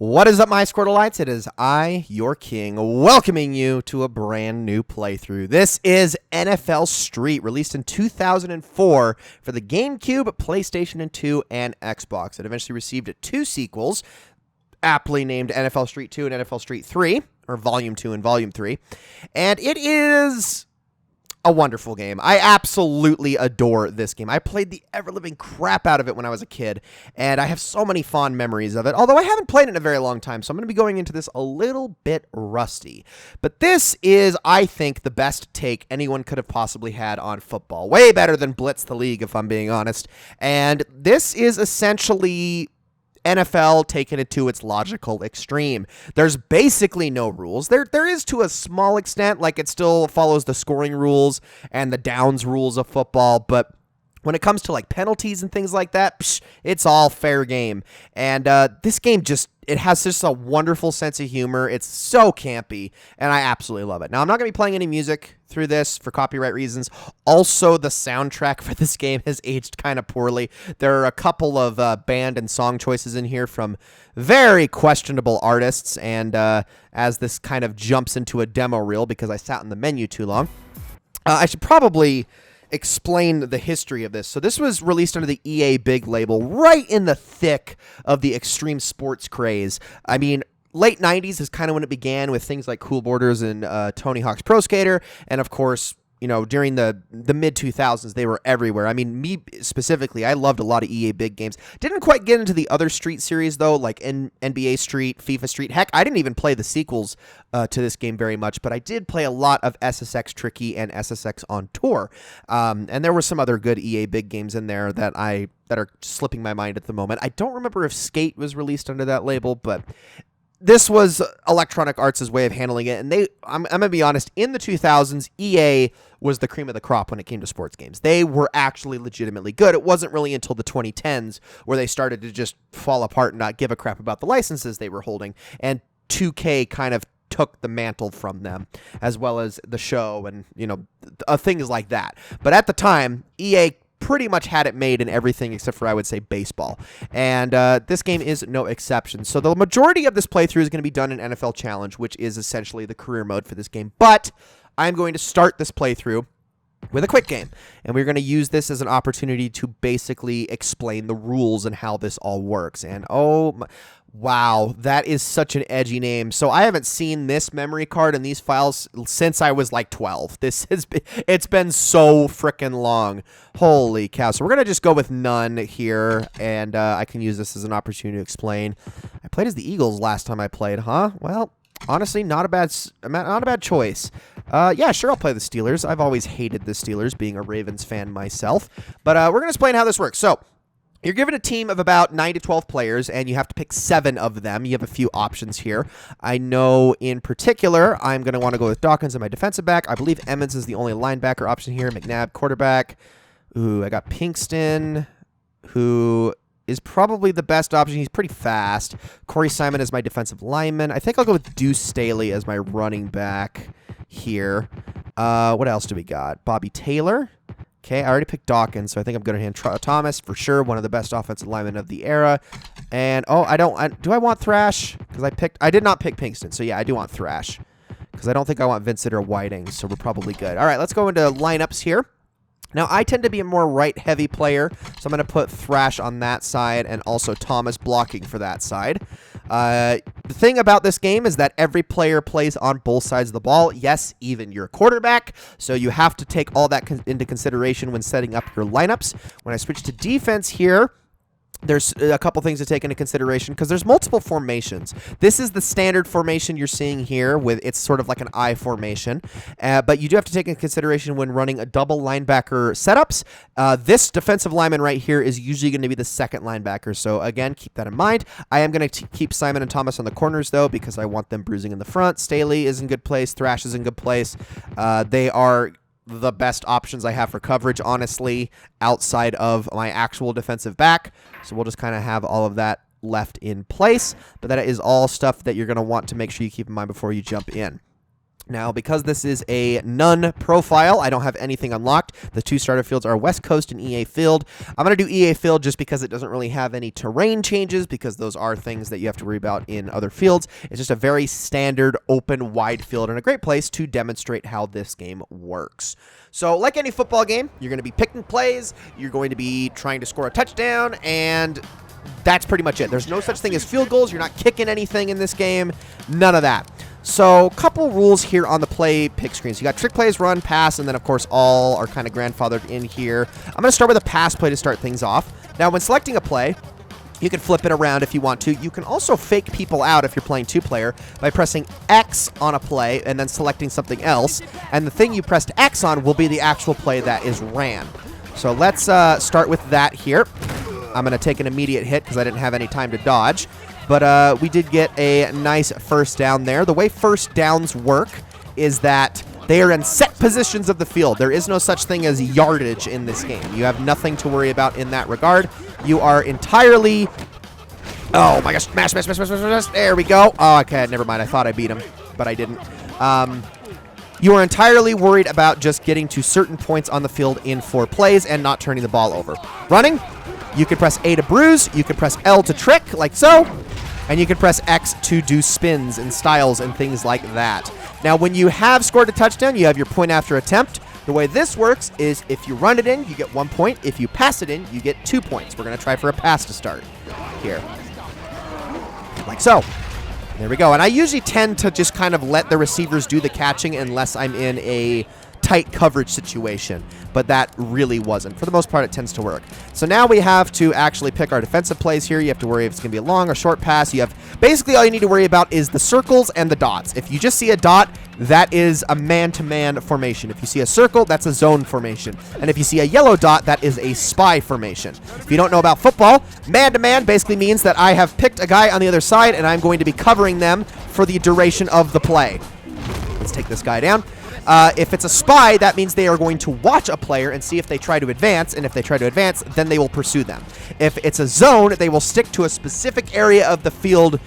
What is up, my Squirtleites? It is I, your king, welcoming you to a brand new playthrough. This is NFL Street, released in 2004 for the GameCube, PlayStation 2, and Xbox. It eventually received two sequels, aptly named NFL Street 2 and NFL Street 3, or Volume 2 and Volume 3. And it is a wonderful game. I absolutely adore this game. I played the ever-living crap out of it when I was a kid, and I have so many fond memories of it, although I haven't played it in a very long time, so I'm going to be going into this a little bit rusty. But this is, I think, the best take anyone could have possibly had on football. Way better than Blitz the League, if I'm being honest. And this is essentially NFL taken it to its logical extreme. There's basically no rules. There is to a small extent, like it still follows the scoring rules and the downs rules of football, but when it comes to like penalties and things like that, it's all fair game. And this game it has just a wonderful sense of humor. It's so campy, and I absolutely love it. Now, I'm not going to be playing any music through this for copyright reasons. Also, the soundtrack for this game has aged kind of poorly. There are a couple of band and song choices in here from very questionable artists, and as this kind of jumps into a demo reel because I sat in the menu too long, I should probably explain the history of this. So this was released under the EA Big label right in the thick of the extreme sports craze. I mean, late 90s is kind of when it began with things like Cool Borders and Tony Hawk's Pro Skater. And of course, you know, during the mid 2000s, they were everywhere. I mean, me specifically, I loved a lot of EA Big games. Didn't quite get into the other Street series, though, like NBA Street, FIFA Street. Heck, I didn't even play the sequels to this game very much, but I did play a lot of SSX Tricky and SSX On Tour. And there were some other good EA Big games in there that are slipping my mind at the moment. I don't remember if Skate was released under that label, but this was Electronic Arts' way of handling it, and I'm going to be honest, in the 2000s, EA was the cream of the crop when it came to sports games. They were actually legitimately good. It wasn't really until the 2010s where they started to just fall apart and not give a crap about the licenses they were holding, and 2K kind of took the mantle from them, as well as the show and, you know, things like that. But at the time, EA pretty much had it made in everything except for, I would say, baseball. And this game is no exception. So the majority of this playthrough is going to be done in NFL Challenge, which is essentially the career mode for this game. But I'm going to start this playthrough with a quick game, and we're going to use this as an opportunity to basically explain the rules and how this all works. And wow, that is such an edgy name. So I haven't seen this memory card and these files since I was like 12. It's been so freaking long. Holy cow. So we're going to just go with none here, and I can use this as an opportunity to explain. I played as the Eagles last time I played, huh? Well, honestly, not a bad choice. Yeah, sure, I'll play the Steelers. I've always hated the Steelers, being a Ravens fan myself. But we're going to explain how this works. So you're given a team of about 9 to 12 players, and you have to pick 7 of them. You have a few options here. I know in particular I'm going to want to go with Dawkins as my defensive back. I believe Emmons is the only linebacker option here. McNabb, quarterback. Ooh, I got Pinkston, who is probably the best option. He's pretty fast. Corey Simon is my defensive lineman. I think I'll go with Deuce Staley as my running back here. What else do we got? Bobby Taylor. Okay, I already picked Dawkins, so I think I'm going to hand Thomas for sure, one of the best offensive linemen of the era. And do I want Thrash? Because I did not pick Pinkston, so yeah, I do want Thrash. Because I don't think I want Vincent or Whiting, so we're probably good. All right, let's go into lineups here. Now, I tend to be a more right-heavy player, so I'm going to put Thrash on that side and also Thomas blocking for that side. The thing about this game is that every player plays on both sides of the ball. Yes, even your quarterback. So you have to take all that into consideration when setting up your lineups. When I switch to defense here, there's a couple things to take into consideration because there's multiple formations. This is the standard formation you're seeing here with it's sort of like an I formation, but you do have to take into consideration when running a double linebacker setups. This defensive lineman right here is usually going to be the second linebacker, so again, keep that in mind. I am going to keep Simon and Thomas on the corners though because I want them bruising in the front. Staley is in good place. Thrash is in good place. They are the best options I have for coverage, honestly, outside of my actual defensive back. So we'll just kind of have all of that left in place. But that is all stuff that you're going to want to make sure you keep in mind before you jump in. Now, because this is a none profile, I don't have anything unlocked. The 2 starter fields are West Coast and EA Field. I'm going to do EA Field just because it doesn't really have any terrain changes, because those are things that you have to worry about in other fields. It's just a very standard, open, wide field, and a great place to demonstrate how this game works. So, like any football game, you're going to be picking plays, you're going to be trying to score a touchdown, and that's pretty much it. There's no such thing as field goals. You're not kicking anything in this game. None of that. So, a couple rules here on the play pick screen. So, you got trick plays, run, pass, and then, of course, all are kind of grandfathered in here. I'm going to start with a pass play to start things off. Now, when selecting a play, you can flip it around if you want to. You can also fake people out if you're playing 2-player by pressing X on a play and then selecting something else. And the thing you pressed X on will be the actual play that is ran. So, let's start with that here. I'm going to take an immediate hit because I didn't have any time to dodge. But we did get a nice first down there. The way first downs work is that they are in set positions of the field. There is no such thing as yardage in this game. You have nothing to worry about in that regard. You are entirely... Oh my gosh, smash. There we go. Oh, okay, never mind. I thought I beat him, but I didn't. You are entirely worried about just getting to certain points on the field in 4 plays and not turning the ball over. Running, you can press A to bruise, you can press L to trick, like so, and you can press X to do spins and styles and things like that. Now, when you have scored a touchdown, you have your point after attempt. The way this works is if you run it in, you get 1 point. If you pass it in, you get 2 points. We're going to try for a pass to start here. Like so. There we go. And I usually tend to just kind of let the receivers do the catching unless I'm in a tight coverage situation, but that really wasn't. For the most part, it tends to work. So now we have to actually pick our defensive plays here. You have to worry if it's going to be a long or short pass. You have basically all you need to worry about is the circles and the dots. If you just see a dot, that is a man-to-man formation. If you see a circle, that's a zone formation. And if you see a yellow dot, that is a spy formation. If you don't know about football, man-to-man basically means that I have picked a guy on the other side and I'm going to be covering them for the duration of the play. Let's take this guy down. If it's a spy, that means they are going to watch a player and see if they try to advance, and if they try to advance, then they will pursue them. If it's a zone, they will stick to a specific area of the field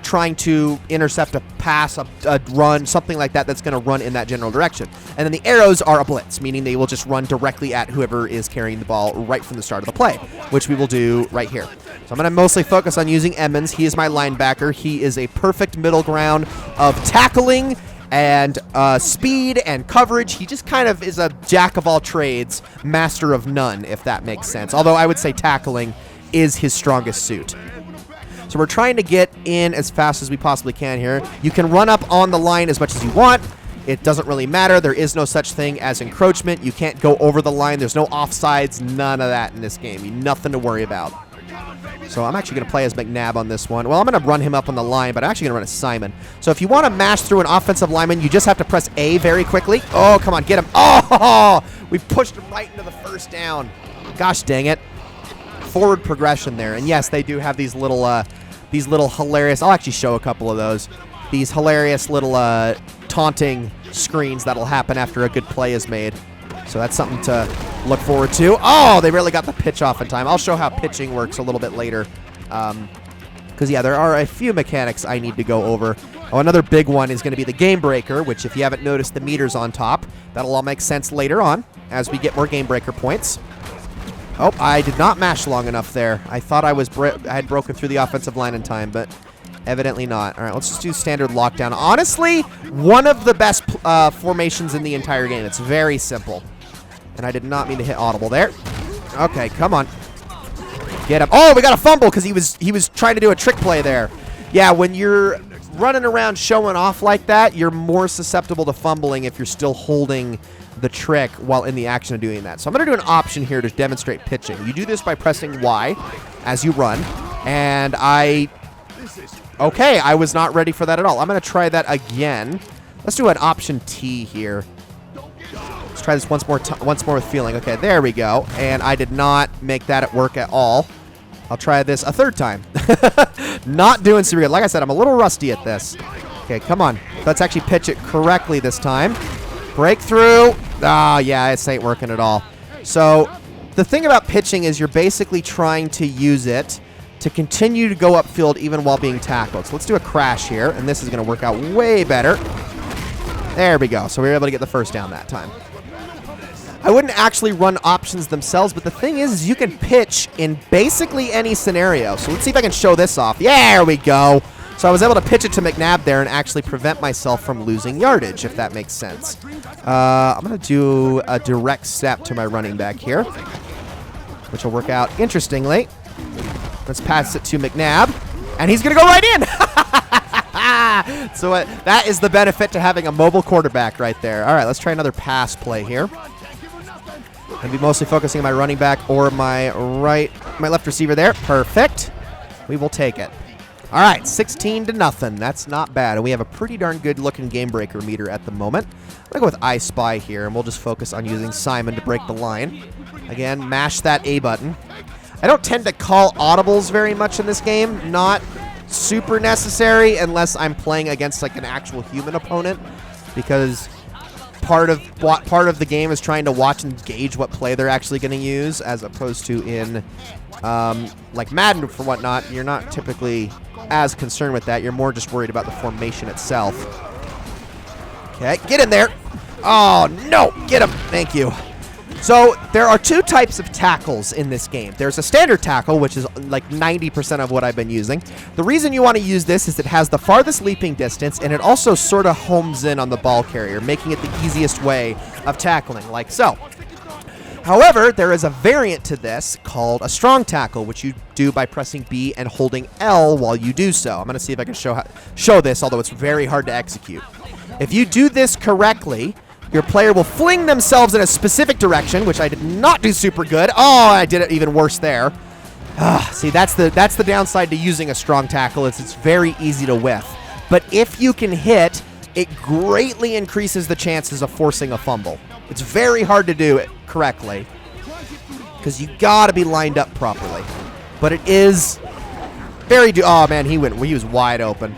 trying to intercept a pass, a run, something like that that's going to run in that general direction. And then the arrows are a blitz, meaning they will just run directly at whoever is carrying the ball right from the start of the play, which we will do right here. So I'm going to mostly focus on using Emmons. He is my linebacker. He is a perfect middle ground of tackling and speed and coverage. He just kind of is a jack of all trades, master of none, if that makes sense. Although I would say tackling is his strongest suit. So we're trying to get in as fast as we possibly can here. You can run up on the line as much as you want. It doesn't really matter. There is no such thing as encroachment. You can't go over the line. There's no offsides, none of that in this game. Nothing to worry about. So I'm actually going to play as McNabb on this one. Well, I'm going to run him up on the line, but I'm actually going to run as Simon. So if you want to mash through an offensive lineman, you just have to press A very quickly. Oh, come on, get him. Oh, we pushed him right into the first down. Gosh dang it. Forward progression there. And yes, they do have these little hilarious, I'll actually show a couple of those. These hilarious little taunting screens that'll happen after a good play is made. So that's something to look forward to. Oh, they really got the pitch off in time. I'll show how pitching works a little bit later. Because, yeah, there are a few mechanics I need to go over. Oh, another big one is going to be the game breaker, which if you haven't noticed the meters on top, that'll all make sense later on as we get more game breaker points. Oh, I did not mash long enough there. I thought I had broken through the offensive line in time, but evidently not. All right, let's just do standard lockdown. Honestly, one of the best formations in the entire game. It's very simple. And I did not mean to hit audible there. Okay, come on. Get him. Oh, we got a fumble because he was trying to do a trick play there. Yeah, when you're running around showing off like that, you're more susceptible to fumbling if you're still holding the trick while in the action of doing that. So I'm going to do an option here to demonstrate pitching. You do this by pressing Y as you run. And okay, I was not ready for that at all. I'm going to try that again. Let's do an option T here. Let's try this once more with feeling. Okay, there we go. And I did not make that work at all. I'll try this a third time. Not doing so good. Like I said, I'm a little rusty at this. Okay, come on. Let's actually pitch it correctly this time. Breakthrough. Ah, yeah, this ain't working at all. So the thing about pitching is you're basically trying to use it to continue to go upfield even while being tackled. So let's do a crash here, and this is going to work out way better. There we go. So we were able to get the first down that time. I wouldn't actually run options themselves, but the thing is you can pitch in basically any scenario. So let's see if I can show this off. Yeah, there we go. So I was able to pitch it to McNabb there and actually prevent myself from losing yardage, if that makes sense. I'm going to do a direct step to my running back here, which will work out interestingly. Let's pass it to McNabb, and he's going to go right in. So that is the benefit to having a mobile quarterback right there. All right, let's try another pass play here. I'll be mostly focusing on my running back or my left receiver there. Perfect. We will take it. All right, 16-0. That's not bad. And we have a pretty darn good looking game breaker meter at the moment. I'm going to go with I Spy here, and we'll just focus on using Simon to break the line. Again, mash that A button. I don't tend to call audibles very much in this game. Not super necessary unless I'm playing against like an actual human opponent, because part of the game is trying to watch and gauge what play they're actually going to use, as opposed to in like Madden or whatnot. You're not typically as concerned with that. You're more just worried about the formation itself. Okay, get in there. Oh, no. Get him. Thank you. So there are two types of tackles in this game. There's a standard tackle, which is like 90% of what I've been using. The reason you want to use this is it has the farthest leaping distance, and it also sort of homes in on the ball carrier, making it the easiest way of tackling, like so. However, there is a variant to this called a strong tackle, which you do by pressing B and holding L while you do so. I'm going to see if I can show this, although it's very hard to execute. If you do this correctly, your player will fling themselves in a specific direction, which I did not do super good. Oh, I did it even worse there. See, that's the downside to using a strong tackle. It's very easy to whiff. But if you can hit, it greatly increases the chances of forcing a fumble. It's very hard to do it correctly because you got to be lined up properly. But it is very oh man, he was wide open.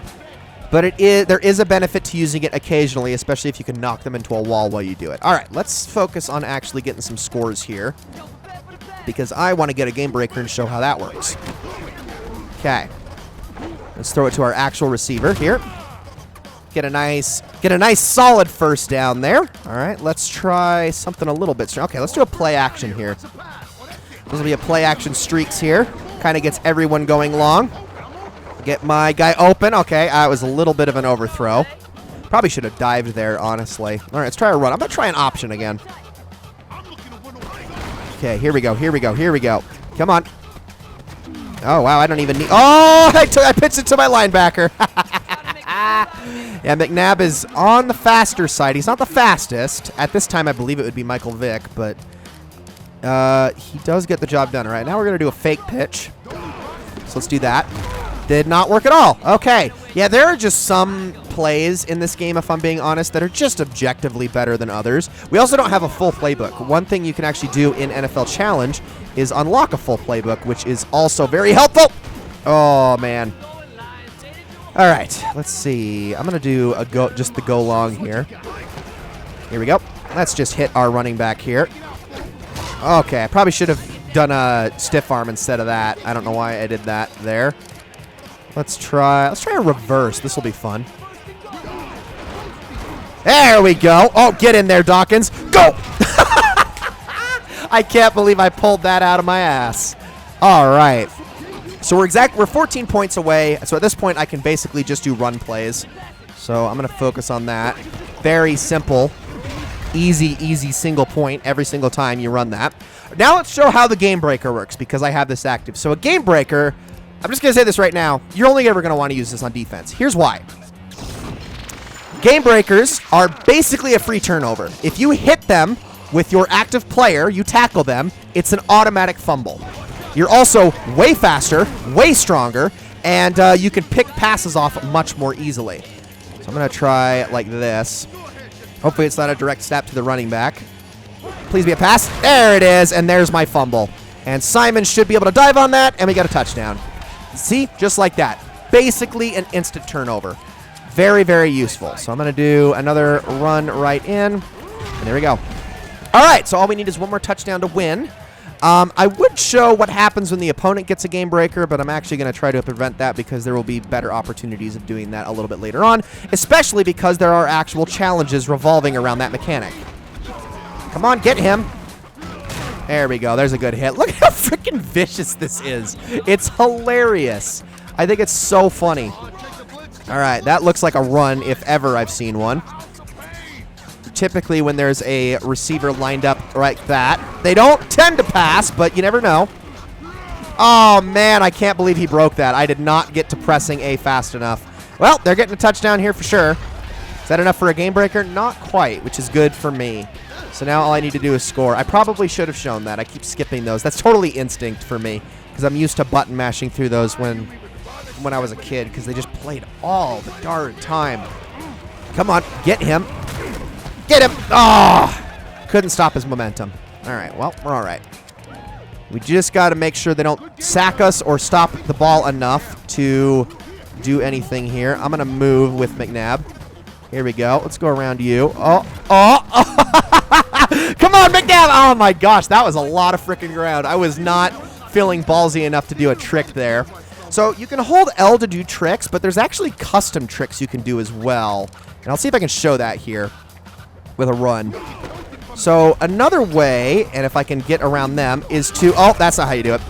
But there is a benefit to using it occasionally, especially if you can knock them into a wall while you do it. All right, let's focus on actually getting some scores here, because I want to get a game breaker and show how that works. Okay, let's throw it to our actual receiver here. Get a nice solid first down there. All right, let's try something a little bit strong. Okay, let's do a play action here. This will be a play action streaks here. Kind of gets everyone going long. Get my guy open. Okay, it was a little bit of an overthrow. Probably should have dived there, honestly. All right, let's try a run. I'm going to try an option again. Okay, here we go. Come on. Oh, wow, I don't even need... Oh, I pitched it to my linebacker. Yeah, McNabb is on the faster side. He's not the fastest. At this time, I believe it would be Michael Vick, but he does get the job done. All right, now we're going to do a fake pitch. So let's do that. Did not work at all. Okay. Yeah, there are just some plays in this game, if I'm being honest, that are just objectively better than others. We also don't have a full playbook. One thing you can actually do in NFL Challenge is unlock a full playbook, which is also very helpful. Oh, man. All right. Let's see. I'm going to do just the go long here. Here we go. Let's just hit our running back here. Okay. I probably should have done a stiff arm instead of that. I don't know why I did that there. Let's try a reverse. This will be fun. There we go. Oh, get in there, Dawkins. Go! I can't believe I pulled that out of my ass. All right. So we're 14 points away. So at this point, I can basically just do run plays. So I'm going to focus on that. Very simple. Easy single point every single time you run that. Now let's show how the game breaker works, because I have this active. So a game breaker... I'm just going to say this right now. You're only ever going to want to use this on defense. Here's why. Game breakers are basically a free turnover. If you hit them with your active player, you tackle them, it's an automatic fumble. You're also way faster, way stronger, and you can pick passes off much more easily. So I'm going to try like this. Hopefully it's not a direct snap to the running back. Please be a pass. There it is, and there's my fumble. And Simon should be able to dive on that, and we got a touchdown. See? Just like that. Basically an instant turnover. Very, very useful. So I'm going to do another run right in. And there we go. All right, so all we need is one more touchdown to win. I would show what happens when the opponent gets a game breaker, but I'm actually going to try to prevent that because there will be better opportunities of doing that a little bit later on, especially because there are actual challenges revolving around that mechanic. Come on, get him. There we go. There's a good hit. Look how freaking vicious this is. It's hilarious. I think it's so funny. All right, that looks like a run if ever I've seen one. Typically, when there's a receiver lined up like that, they don't tend to pass, but you never know. Oh, man, I can't believe he broke that. I did not get to pressing A fast enough. Well, they're getting a touchdown here for sure. Is that enough for a game breaker? Not quite, which is good for me. So now all I need to do is score. I probably should have shown that. I keep skipping those. That's totally instinct for me because I'm used to button mashing through those when I was a kid because they just played all the darn time. Come on, get him. Get him! Oh! Couldn't stop his momentum. All right, well, we're all right. We just got to make sure they don't sack us or stop the ball enough to do anything here. I'm going to move with McNabb. Here we go. Let's go around you. Oh! Come on, McNabb! Oh, my gosh. That was a lot of freaking ground. I was not feeling ballsy enough to do a trick there. So you can hold L to do tricks, but there's actually custom tricks you can do as well. And I'll see if I can show that here with a run. So another way, and if I can get around them, is to, oh, that's not how you do it,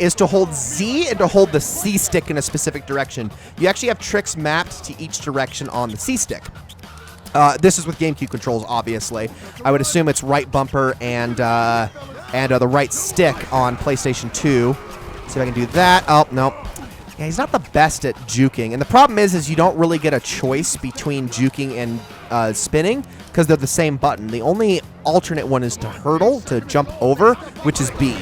is to hold Z and to hold the C stick in a specific direction. You actually have tricks mapped to each direction on the C stick. This is with GameCube controls, obviously. I would assume it's right bumper and the right stick on PlayStation 2. See if I can do that. Oh, no. Yeah, he's not the best at juking. And the problem is you don't really get a choice between juking and spinning because they're the same button. The only alternate one is to hurdle, to jump over, which is B.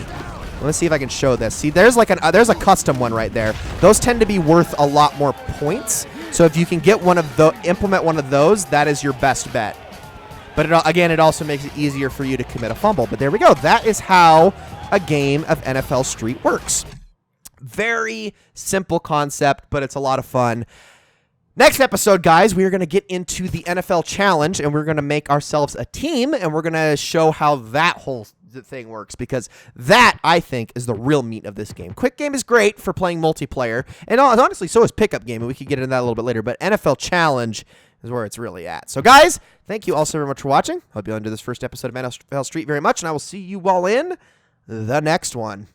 Let's see if I can show this. See, there's like there's a custom one right there. Those tend to be worth a lot more points. So if you can get implement one of those, that is your best bet. But again, it also makes it easier for you to commit a fumble. But there we go. That is how a game of NFL Street works. Very simple concept, but it's a lot of fun. Next episode, guys, we are going to get into the NFL Challenge, and we're going to make ourselves a team, and we're going to show how that whole thing works, because that, I think, is the real meat of this game. Quick game is great for playing multiplayer, and honestly, so is pickup game, and we could get into that a little bit later, but NFL Challenge is where it's really at. So, guys, thank you all so very much for watching. Hope you enjoyed this first episode of NFL Street very much, and I will see you all in the next one.